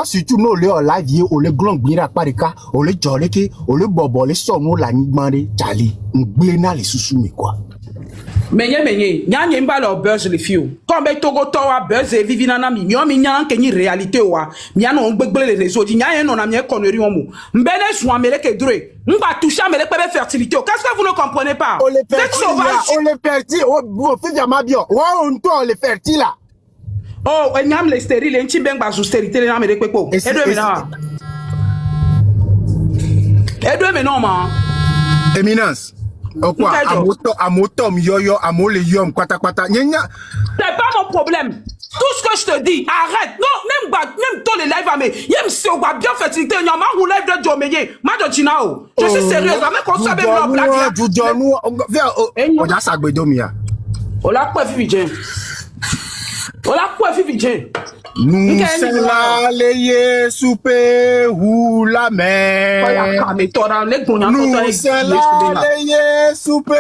surtout no le live o le glong gbira parika, o le joleke, o le bobo le sono la nigmande jali. Ngbena le susumi quoi. Menye, nyanye mba lo buzz le fiu. Comme togo towa buzz e vivi nana mi mi nyan ke ni réalité wa. Mi ano ngbegbele les réseaux di nyanye non na mi connerie on mu. Mbene soin mele ke dre. Mba toucher mele pe fertilité. Qu'est-ce que vous ne comprenez pas? On les fertile, on fait ma bio. On les fertile là. Oh, nyam le stérile, nti bengba sous stérilité na mele pepo. Et deux maintenant. Et deux maintenant ma. Éminence. Oh quoi, amotom yoyo, amole yom, kwata. Nyenya. C'est pas mon problème. Tout ce que je te dis, arrête. Non, même tous les lives à me. Yem si on va bien fertilité, nyama ou live de Jomenye. Ma de Chinao. Je suis sérieuse, avec qu'on soit même là, blague. On a sa gbedomia. On l'a pas vu, Vijen. Nous s'enlaleye soupe ou la mer. Nous s'enlaleye soupe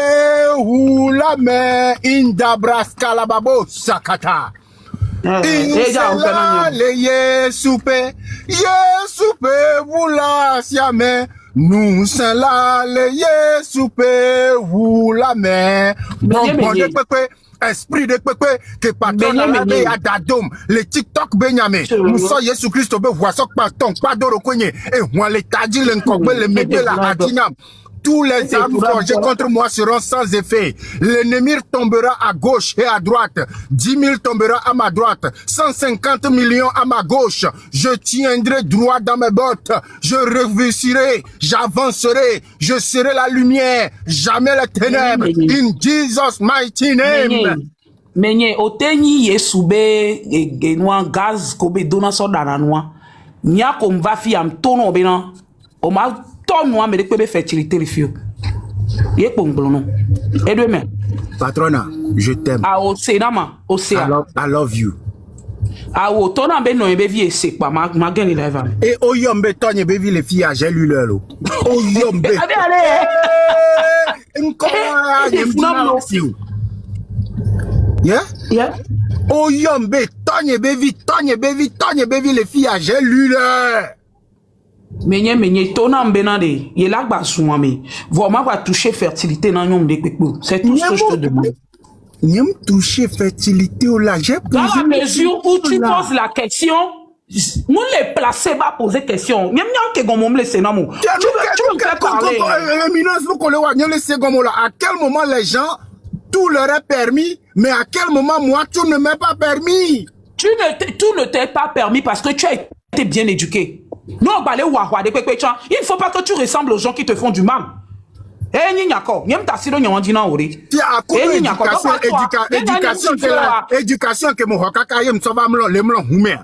ou la mer. Indabraska la babo sakata. S'enlaleye soupe. Ye soupe ou la siame. Nous s'enlaleye soupe ou la mer. Bon, esprit de pepe que patron à la dadom le TikTok benyame nous sommes Jésus Christ be voix sok patron pas d'oro konye et moi les tadji le nkogbe le mebe la atinam. Tous les armes forgées contre moi seront sans effet. L'ennemi tombera à gauche et à droite. 10 000 tombera à ma droite. 150 millions à ma gauche. Je tiendrai droit dans mes bottes. Je réussirai. J'avancerai. Je serai la lumière. Jamais les ténèbres. In Jesus' mighty name. Menye, oteni yesube genwa gaz kobe dona so dana noa. Nya ko mva fi am tono bena. O ma tono me de kobe fertilité le fio. Ye ponglono. Et demain. Patrona, je t'aime. Ah osénama, osea. I love you. Ah o tona be no be vie se pa ma gani live. Et oyombe tonye be vi les filles j'ai lu leur lo. Oyombe. Allez. Encore Yeah? Oh yombe, tonye bevi, les filles, j'ai lu là. Menye, tona mbena de, ye la gba souame. Vraiment va toucher fertilité dans nyom de pepo. C'est tout ce que je te demande. Nyom toucher fertilité ou là, j'ai posé. Dans la mesure où tu poses la question, Nous les placer va poser question. N'y a que gomme les sénamo. Tu veux me faire parler? À quel moment les gens, tout leur est permis, mais à quel moment moi, tout ne m'est pas permis? Tout ne t'est pas permis parce que tu as été bien éduqué. Non, il ne faut pas que tu ressembles aux gens qui te font du mal. Eh, ni nyako, nyem tasiro nyawandi na ori. Ti akolo éducation que mon hokaka yem sova mlo le mlo hume.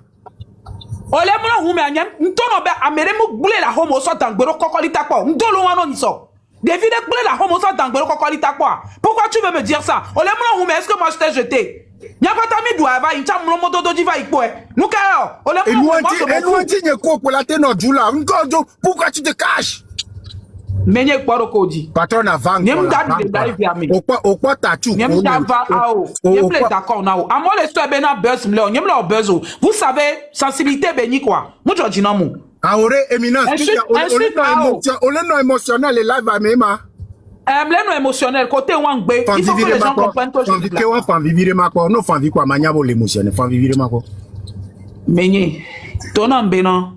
Ole mlo hume anyem ntono be amere mu gbule la homo so dangbero kokolita po. Ndolo wano ni so. David gbule la homo so dangbero kokolita po. Pourquoi tu veux me dire ça? Ole mlo hume, est-ce que moi je t'ai jeté? Nyakota mi doit va incha mlo moto do diva ikpo e. Nuka yo. Ole mlo hume. Et nous dit nyeko pour la teno djula. Ngodo, pourquoi tu te caches? Menye kwaro kodi. Patron avant. Nyem dadi de dari via mi. Okwa tachu. Nyem dava ao. Nyem ple d'accord na o. Amo le so be na buzz mle. Nyem la buzz o. Vous savez sensibilité beni quoi. Mo joji na mu. Aore éminence. On est non émotionnel et live à même. Mle no émotionnel côté wangbe. Il faut que les gens comprennent que je suis là. Fan vivre ma quoi. Non fan vivre quoi mania bo l'émotionnel. Fan vivre ma quoi. Menye. Tona mbena.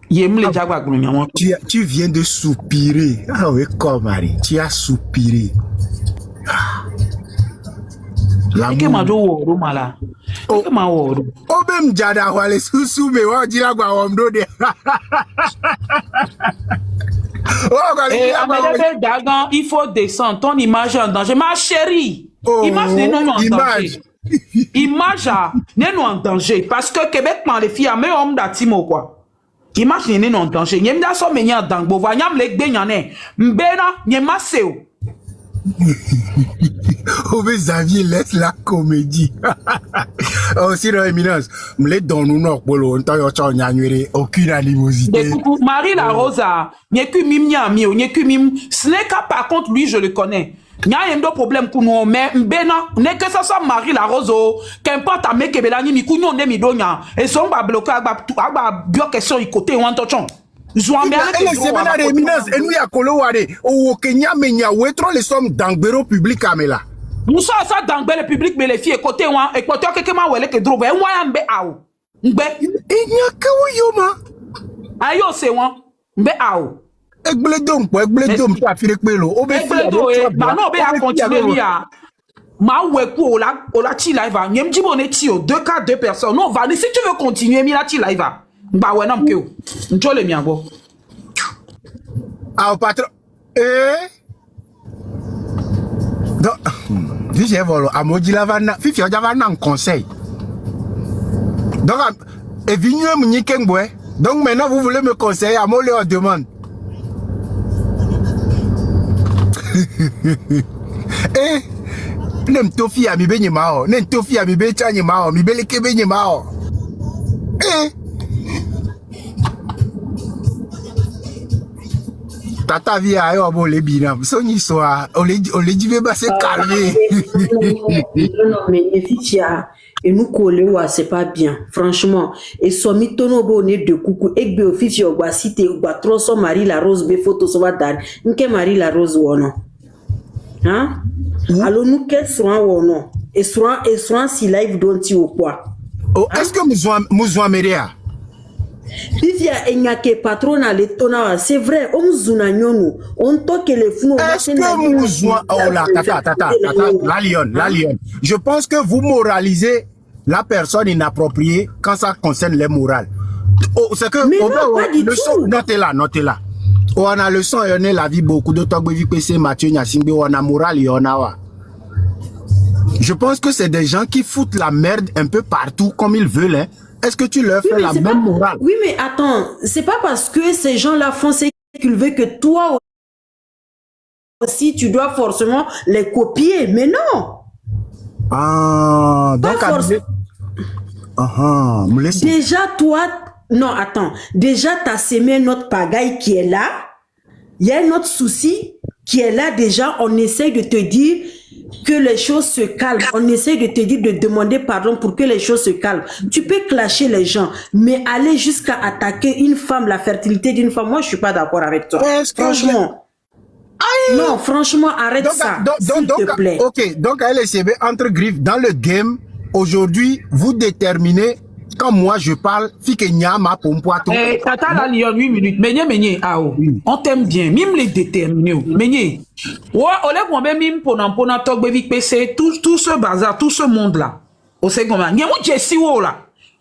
Tu viens de soupirer. Ah oui, comme Marie, tu as soupiré. Eke ma do woro mala. Eke ma woro. Obem jada wale susu me wa jira gwa omdo de. Il faut descendre. Ton image en danger. Ma chérie. Image n'est non en danger. Image n'est non en danger. Parce que Québec, les filles, mais homme d'atimo quoi. Image n'est non en danger. N'y a pas de menya d'angbo. Voyons les gbenyane. Mbena, n'y a pas de Oh, mais Xavier, laisse la comédie. Oh, si, non, éminence. M'le donne nous, non, pour le aucune animosité. Marie la Rosa, n'y que mim, n'y a mi, n'y que mim. Sneka, par contre, lui, je le connais. Il y a un problème pour nous, mais Mbena, n'est que ça soit Marie la Rose, qu'importe à mec et belani, mi couillon ne mi donya, et son ba bloqué à bio question y côté ou en tochon. Et nous, à Kolowade, au Kenya, mais il y a trop les sommes d'angbero public à Mela. Nous sommes ça d'angbero public, mais les filles, côté ou en équateur, quelqu'un m'a oué que drôle, et moi, mbe aou. Mbe. Il n'y a que oui, yoma. Ayo, c'est moi. Mbe aou. Egbeledom, tu as fait le au bah non, be a continuer là. Ma weku ola ti live. Nyem jibo ne ti o 2 cas 2 personnes. Non, va si tu veux continuer mi la ti live. Bah ouais non que. Njole mi ango. Ah patron. Donc j'ai volo amodi la vana fifi o javana en conseil. Donc et vigno mni kengboe. Donc maintenant vous voulez me conseiller à Molé on demande. Eh, nem tofi a mi benye mao, nem tofi a mi be chanye mao, mi bele ke benye mao. Eh. Tata via ayo bo le binam. So ni so a on le dive ba se calmer. Non mais efficia et nous coller c'est pas bien franchement et somi tono bo ne de coucou egbe officio gwa cité gwa trop so Marie la Rose be photo so va dar nke Marie la Rose wono hein alors nous quel soin wono et soin si live donti ou quoi oh est-ce que muzwa meria Fifia enyake patrona le tona c'est vrai on zuna nyonu on toque les fous est-ce que muzwa oh la tata la lion je pense que vous moralisez la personne inappropriée quand ça concerne les morales. Oh, c'est que le son, notez là. On a le son, on a la vie beaucoup de temps, Mathieu Nyassimbe, on a moral, on a. Je pense que c'est des gens qui foutent la merde un peu partout comme ils veulent. Hein. Est-ce que tu leur fais la même morale? Oui, mais attends, c'est pas parce que ces gens-là font ce qu'ils veulent que toi aussi tu dois forcément les copier. Mais non. Ah, donc déjà toi, non attends, déjà t'as semé notre pagaille qui est là, il y a un autre souci qui est là déjà, on essaye de te dire que les choses se calment, on essaye de te dire de demander pardon pour que les choses se calment. Tu peux clasher les gens, mais aller jusqu'à attaquer une femme, la fertilité d'une femme, moi je suis pas d'accord avec toi. Franchement. Non, franchement, arrête ça, s'il te plaît. Ok, donc LCB entre griffes dans le game. Aujourd'hui, vous déterminez quand moi je parle, fi que nyama pompoato. Tata la Lyon 8 minutes. Menye, on t'aime bien. Mime les déterminés. Menye. Ouais, on est combien mime pona tok bevi PC tout ce bazar, tout ce monde là. Au second man. Nyemo Jessie wo là.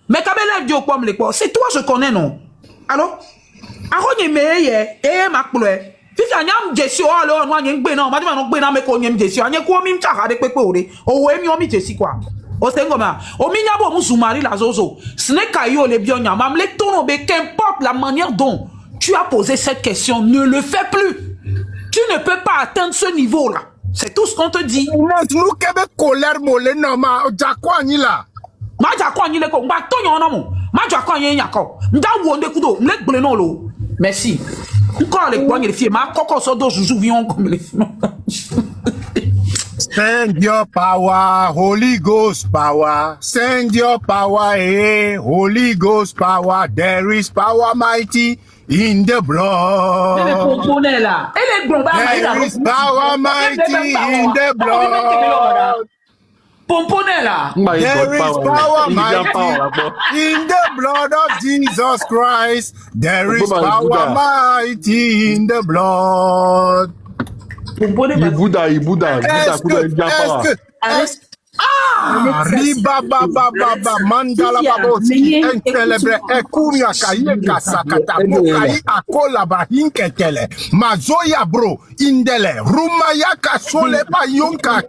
Mais kabela dio pom le quoi. C'est toi je connais non. Allô? Aronye meye ma ploe. Fifi anyam Jessie o alors no anyem gbe na, ma di ma no gbe na me ko nyem Jessie. Anye ko mime chaka de pepe ore. O we mi o mi Jessie quoi. O sengoma o minyabo musumari la zozo sneka yo le bionya mam le tono be qu'importe la manière dont tu as posé cette question ne le fais plus. Tu ne peux pas atteindre ce niveau là. C'est tout ce qu'on te dit. Nous kebe colère molé non ma jakwa ni la. Ma jakwa ni le ko ba tonyo na mo. Ma jakwa yen yako. Nda wonde kudo mle gble no lo. Merci. Encore les poignes les filles ma koko so do joujou vion comme les Send your power, Holy Ghost power. Send your power, Holy Ghost power. There is power mighty in the blood. There is power mighty in the blood. There is power mighty in the blood of Jesus Christ. There is power mighty in the blood. Bouddha, riba baba mandala babo encelebre ekumia kayeka sakata bokai akola ba hinketele mazoya bro indele rumaya kasole ba yonka.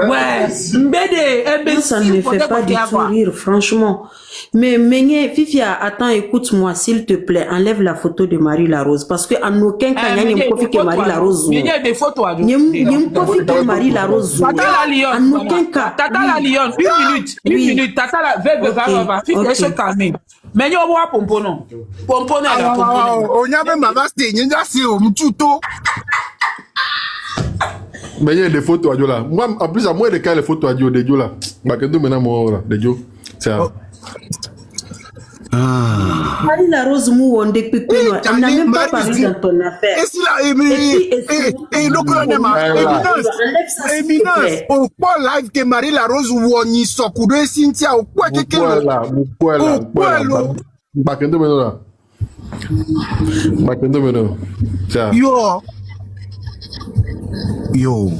Ouais, Mbede, ça ne me fait pas du tout rire, franchement. Mais Menye, Fifia, attends, écoute-moi, s'il te plaît, enlève la photo de Marie Larose. Parce que en aucun cas, il y a une Marie Larose. Il y a des photos. Il y a une de Marie Larose. Tata la Lyon. En aucun cas. Tata la Lyon, une minute. Tata la va. Fifia, se calmer. Mais il y a un pompono. Pompono, la pompono. On y a même ma vaste, il y a c'est au mchuto. Mais il y a des photos à là. Moi, en plus, à moi, les cas, les photos à Dieu, là. Bah, que nous, maintenant, moi, là, de Dieu. C'est ça. Marie Larose mou on depuis que elle n'a même pas parlé dans ton affaire. Et si là, et le gouvernement, éminence, au point live que Marie Larose ou on y sokudo et Cynthia, au point que bah, que nous, maintenant, là. Bah, que nous, maintenant. Yo.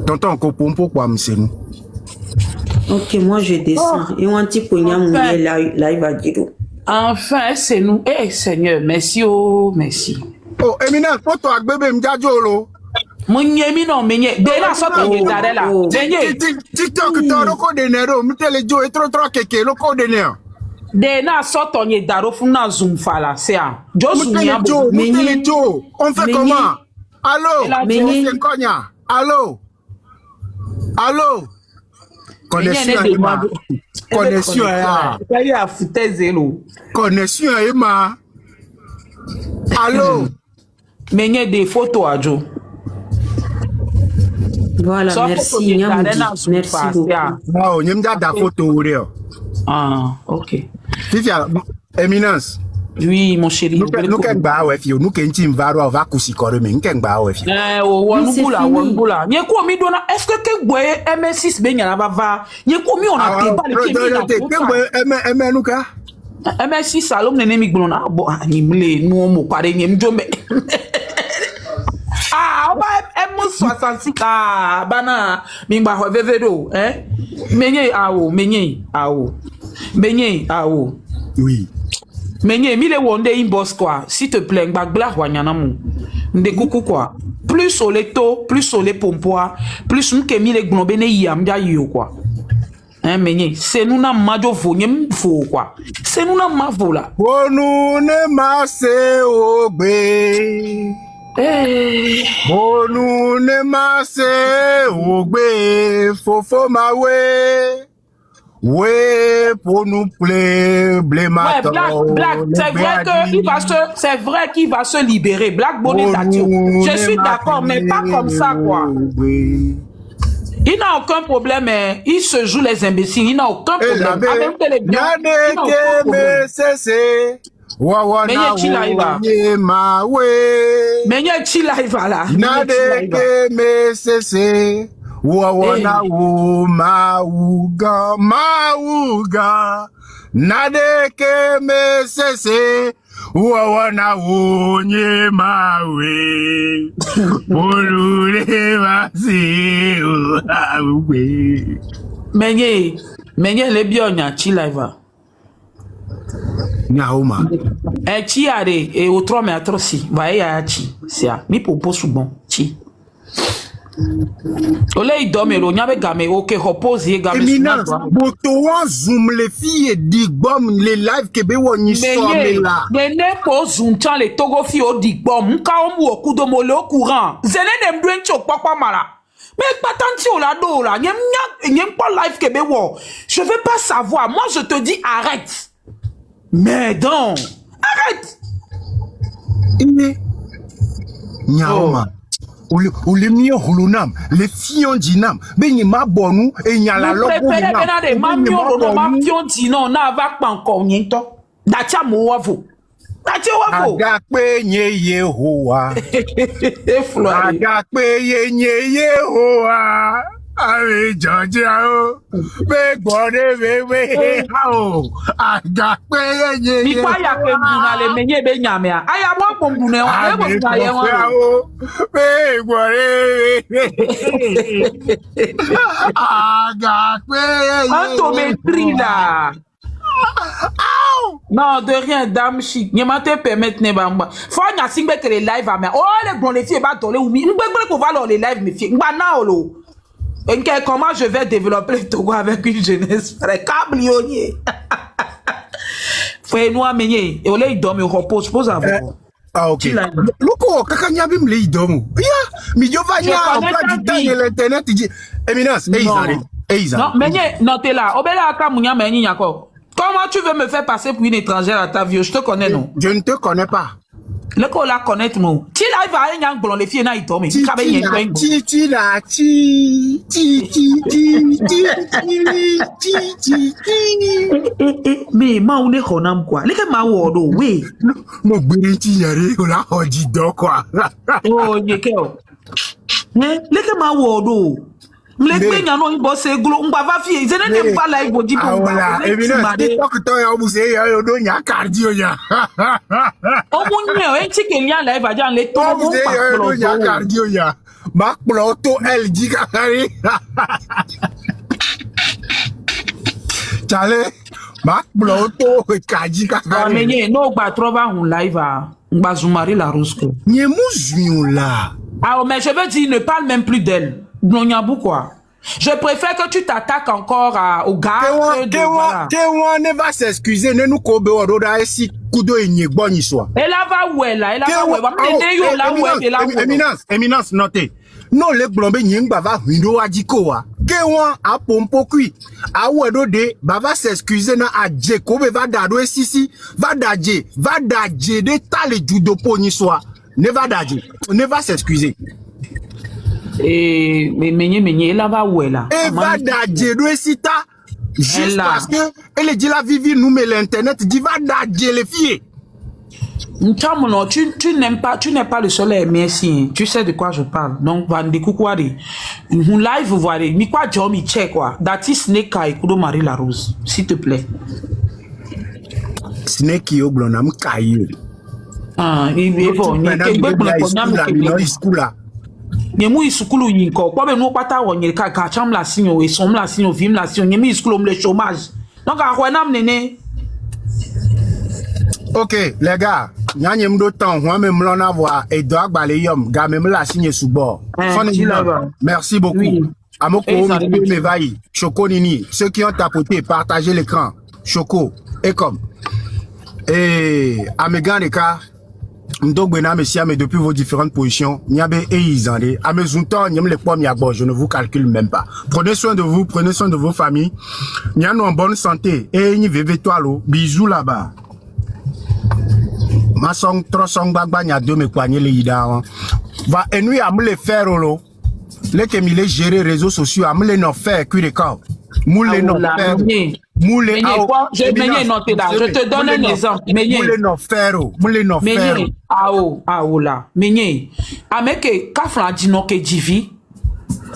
Tonton Kopompo quoi, monsieur nous. Ok, moi je descends. Et on dit qu'on y a mon live à dire. Enfin, c'est nous. Eh, Seigneur, merci, oh, merci. Oh, Eminence, photo avec bébé Mdjadjolo. Mon yémi non, mais déjà, ça, tu es là. TikTok, tu as le code de Nero, Mutele Joe et trop kéké, le code de Nero. Dena sort on est daro funa zoom fala c'est un Mutele Joe, on fait comment? Allô? C'est Konya. Allô? Allô? Connexion Emma. Connexion Emma. Connexion Emma. Allô? Mais il y a des photos à Joe. Voilà, merci. Merci beaucoup. Oh, il y a des photos. Ah, ok. Fifia, Éminence. Oui, mon chéri. Nous sommes pas ouais fio, nous sommes pas on va coucher corps mais nous sommes pas ouais fio. Wanbula. N'y ko mi dona est-ce que boye MS6 be nyana va. N'y ko mi on a débat le kemi nous ka. MS6 salom nene mi gbona bo ani mle nu mo pare nyem jombe. Ah, ba M66 ah bana mi ba ho vevedo, hein? Menye awo. Oui. Mais mi le wonde inbox quoi, s'il te plaît, bagla wanyana mu. Nde kuku quoi. Plus sur les taux, plus sur les pompois, plus nous que mi le gnobe ne yam dia yo quoi. Hein mais c'est nous na majo vo nyem fo quoi. C'est nous na ma vo là. Onu ne ma se ogbe. Onu ne ma se ogbe fofo ma we. Ouais, pour nous plaire, Black, c'est vrai qu'il va se libérer. Black Bonnet Datio. Je suis d'accord, mais pas comme ça, quoi. Il n'a aucun problème, hein. Il se joue les imbéciles, il n'a aucun problème. Wawana wu mauga nadeke mesese wawana wu nye mawe ulule wasi uwe. Menye le bionya chi live. Nyaoma. Chi are e outro me atroci. Vai ya chi. Sia, mi popo subon chi. Ole idomelo nyabe game oke repose game. Éminence, botoan zoom les filles digbom les live kebe woni somela. Mene po zoom chan le togo fi o digbom. Nka omu okudo mole au courant. Zene dem duen chok papa mala. Mais pas tant si on la do là. Nyem pas live kebe wo. Je veux pas savoir. Moi je te dis arrête. Mais donc, arrête. Nyaoma. Ou le mio hulunam, les fions dinam, benye ma bonu et nyala lobo. Préférez benade ma mio no ma fion dinon na va pa encore nyento. Dacha mo wavo. Dacha wavo. Agakpe nye Yehowa. Flori. Agakpe nye Yehowa. Ave Georgia o. Be gbode be ha. Agakpe nye Yehowa. Mi pa ya ke mbuna le menye be nyame a. Aya mo ko mbune o. E mo na ye won. Be gbode. Agakpe. Antométrie là. Non, de rien, dame chic. N'y m'a te permettre ne bamba. Faut n'y singbe que les live à mais oh les bons les filles battent ou mi. M'bé qu'on va les live mes filles. M'bana olo. Comment je vais développer le Togo avec une jeunesse frère cablionier. Frère nous amener et olé il dorme au repos pose avant. Ah ok. Loko kaka nyabi mle idomu. Ya, mi yo va nya en plat du temps de l'internet dit Éminence, Eiza. Non, mais non t'es là. Obela aka munya menyi nyako. Comment tu veux me faire passer pour une étrangère à ta vie? Je te connais, non? Je ne te connais pas. Le qu'on la connaît, non? Tu live à un yang blond, les filles n'a y tomber. Mais ma ou ne honam quoi? Les que ma wodo, oui. Mon béréti yari, on a hodji do quoi. Oh, yekeo. Les que ma wodo. Mlekpe nyano ibo se glo ngba fie zene ne pa la ibo jipo ngba Éminence TikTok to ya obuse ya do nya cardio ya o munye o entike nya live aja le to mo pa do nya cardio ya ma ploto LG kakari chale ma ploto kaji kakari menye no gba trova hun live a ngba zumari la rosco nye muzun la ah mais je veux dire ne parle même plus d'elle. Quoi. Je préfère que tu t'attaques encore au gars. Kewa ne va s'excuser, ne nous kobe ododa esi kudo enyegbo ni so. Elle va où elle là, elle va où elle. Éminence, notez. Non le blombe nyengba va hindo adiko wa. Kewa a pompo kui. A wedo de va s'excuser na adje kobe va dado esisi, va daje de tale judo po ni so. Ne va daje, ne va s'excuser. Et mais elle va où elle là? Et va daje do esita juste parce que elle dit la vivi nous mais l'internet dit va daje les filles. Tu n'es pas le seul à aimer si tu sais de quoi je parle. Donc va quoi de live voir mi quoi job mi check quoi. That is Snake et Kudo Marie la Rose s'il te plaît. Snake yo glonam kai. Ah, il bon, ni ke gbe glon Nyemu isukulu yinko kwa be no pata wonye ka cham la sinyo e som la sinyo vim la sinyo nyemu isukulu le chômage donc a kwenam nene. OK les gars nyanyem do temps ho me mlona voir et do agbale yom ga me la sinye subo merci beaucoup oui. Amoko me vai Choco Nini ceux qui ont tapoté partagez l'écran Choco et comme et Ameganeka Mdogwena messia mais depuis vos différentes positions nyabe et izande amezunto nyem le pom yagbo je ne vous calcule même pas. Prenez soin de vous, prenez soin de vos familles. Nyano en bonne santé et ni veve toalo bisous là-bas. Ma song trop song bagba nya de me kwanye le ida va enui am le faire lo le que mi le gérer réseaux sociaux am le no faire cuire corps moule no faire moule je te donne un exemple moule no faire là menye ameke kafra dino ke jivi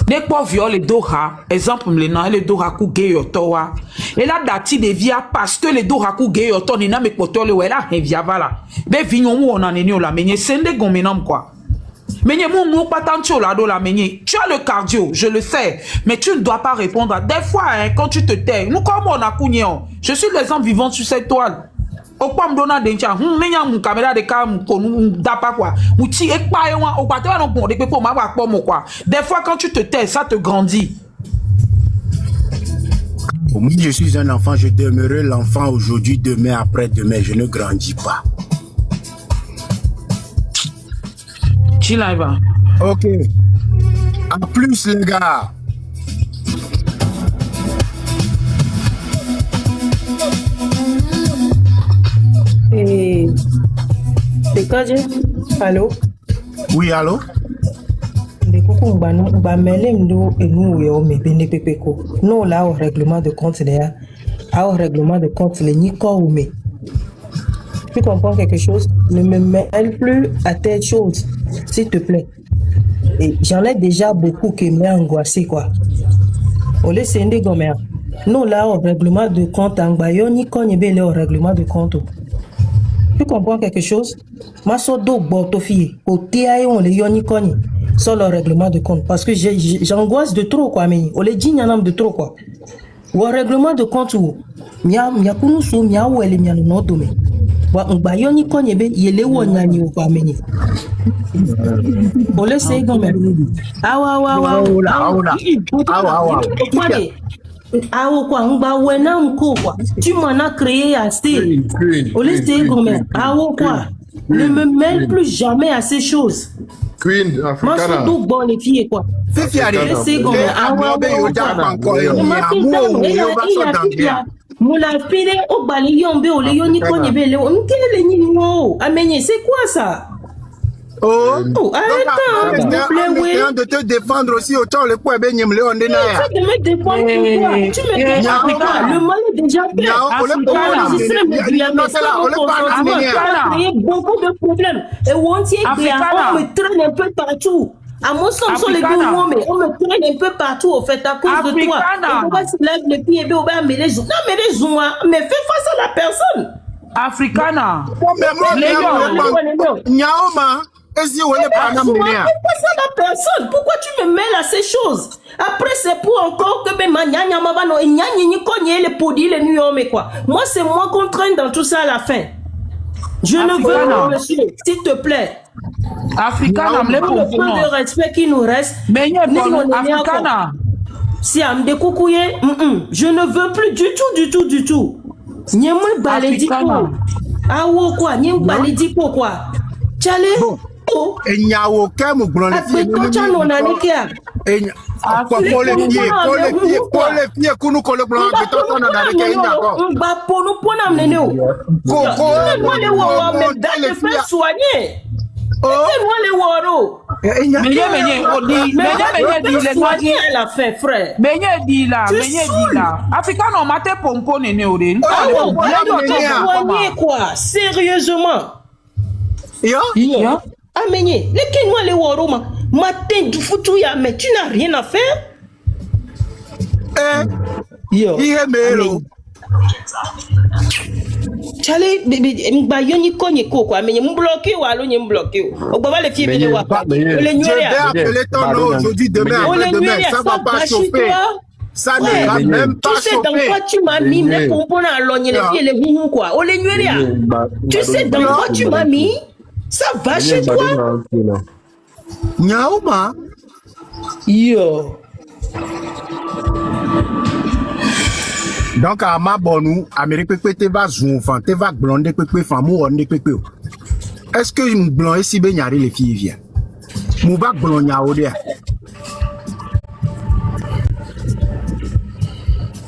ne kpɔ viɔ le do ha exemple le na ele do ha ku geyɔtɔ wa ela dati de via parce que le do ha ku geyɔtɔ ni na me kpɔtɔ le wa ela hɛn via va la be vi nyɔnu wɔna neni o la me nye sende gɔme nam quoi mais nye mon mot pas tant de la do la mais tu as le cardio je le sais mais tu ne dois pas répondre des fois hein, quand tu te tais nous comme on a cougnon je suis l'exemple vivant sur cette toile au pas me donner des chats mais mon caméra de cam qu'on dapa quoi ou ti et pas au pas toi non pour des pour ma pas quoi des fois quand tu te tais ça te grandit. Moi je suis un enfant, je demeurerai l'enfant aujourd'hui, demain, après-demain, je ne grandis pas. Chill va. Ok. En plus les gars. C'est quoi, Dieu? Allô? Oui, allô? Les coucou, bah, mêlem do et nous, et on me béné pépéco. Nous, là, au règlement de compte, au règlement de compte, les nico ou me. Tu comprends quelque chose? Ne me mêle plus à telle chose, s'il te plaît. Et j'en ai déjà beaucoup qui m'ont angoissé, quoi. On laisse une gomère. Nous, là, au règlement de compte, en bayon, ni cogne belé au règlement de compte. Tu comprends quelque chose? Ma sodo bortofie, au TAE, on les yoni cogne, sur le règlement de compte. Parce que j'angoisse de trop, quoi, mais on les dit, il y en a de trop, quoi. Ou au règlement de compte, mia kunu sou, mia ou elle, mia no dome. Wa bayoni cogne be, yele ou nyani ou pas meni. On laisse gommer. Awa. Ah quoi, on va ouena quoi. Tu m'en as créé assez. Au lieu de gommer. Ah quoi. Ne me mêle plus jamais à ces choses. Queen Moi je Africana. suis tout bon les filles quoi. Fifi a Laissez gommer. Ah Moula pile au balayon be au léon ni konye be le on quel ni no amenye c'est quoi ça? Oh, Arrête, s'il te plaît, oui. de te défendre aussi autant le poids ben yemle on Tu me défends tu me défends le mal est déjà fait. On a beaucoup de problèmes et on me traîne un peu partout. À mon sens, sur les deux mots, mais on me traîne un peu partout, au fait, à cause de toi. On va se lève les pieds et on va me les jouer. Non, mais les jouer, mais fais face à la personne. Africana. Nyaoma, est-ce que vous voulez pas Fais face à la personne. Pourquoi tu me mêles à ces choses? Après, c'est pour encore que ma nyanya mabano et nyanya ni konye les podis les nuyomes quoi. Moi, c'est moi qu'on traîne dans tout ça à la fin. Je ne veux pas, monsieur, s'il te plaît. Africana, le peu de respect qui nous reste. Mais il y a Africana. Si à me découcouiller, je ne veux plus du tout. Nyemwe baledipo. Ah ou quoi? Nyemwe baledipo quoi? Chale. Oh. Et nyawo kemu blonde. Après quand tu en as nikia. Pour les pieds, kunu kole blanc, que toi on a nikia d'accord. Bah pour nous pour nous mener. Coco. Moi les wawa mais d'aller faire soigner. C'est-moi les waro. Mais la fin, frère. Mais dit là. Africain, on m'a été pompon néné au dé. Quoi? Sérieusement. Yo. Amenye, les moi les waro matin du foutu ya mais tu n'as rien à faire. Yo. Chale mbayoni konye quoi mais me bloqué ou alors me bloqué o baba les filles les wa le je vais appeler ton nom aujourd'hui demain ça va pas chauffer ça ne va même pas chauffer. Tu sais dans quoi tu m'as mis les pompons à l'oignon les filles les houmou quoi o les nueria tu sais dans quoi tu m'as mis ça va chez toi Nyaoma yo. Donc à ma bonne Amérique pépé te va zoom fan te va blonde pépé fan mou on pépé. Est-ce que je blond ici ben yari les filles viennent? Mou va blond nyao dia.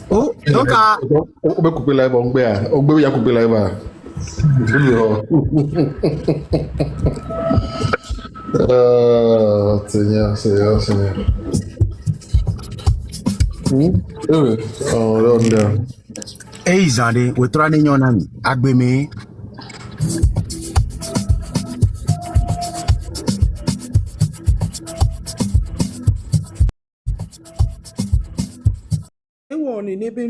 Oh donc à on va couper live on va ya couper live. Seigneur. Eh Zande, we trane nyonami agbeme on est nébé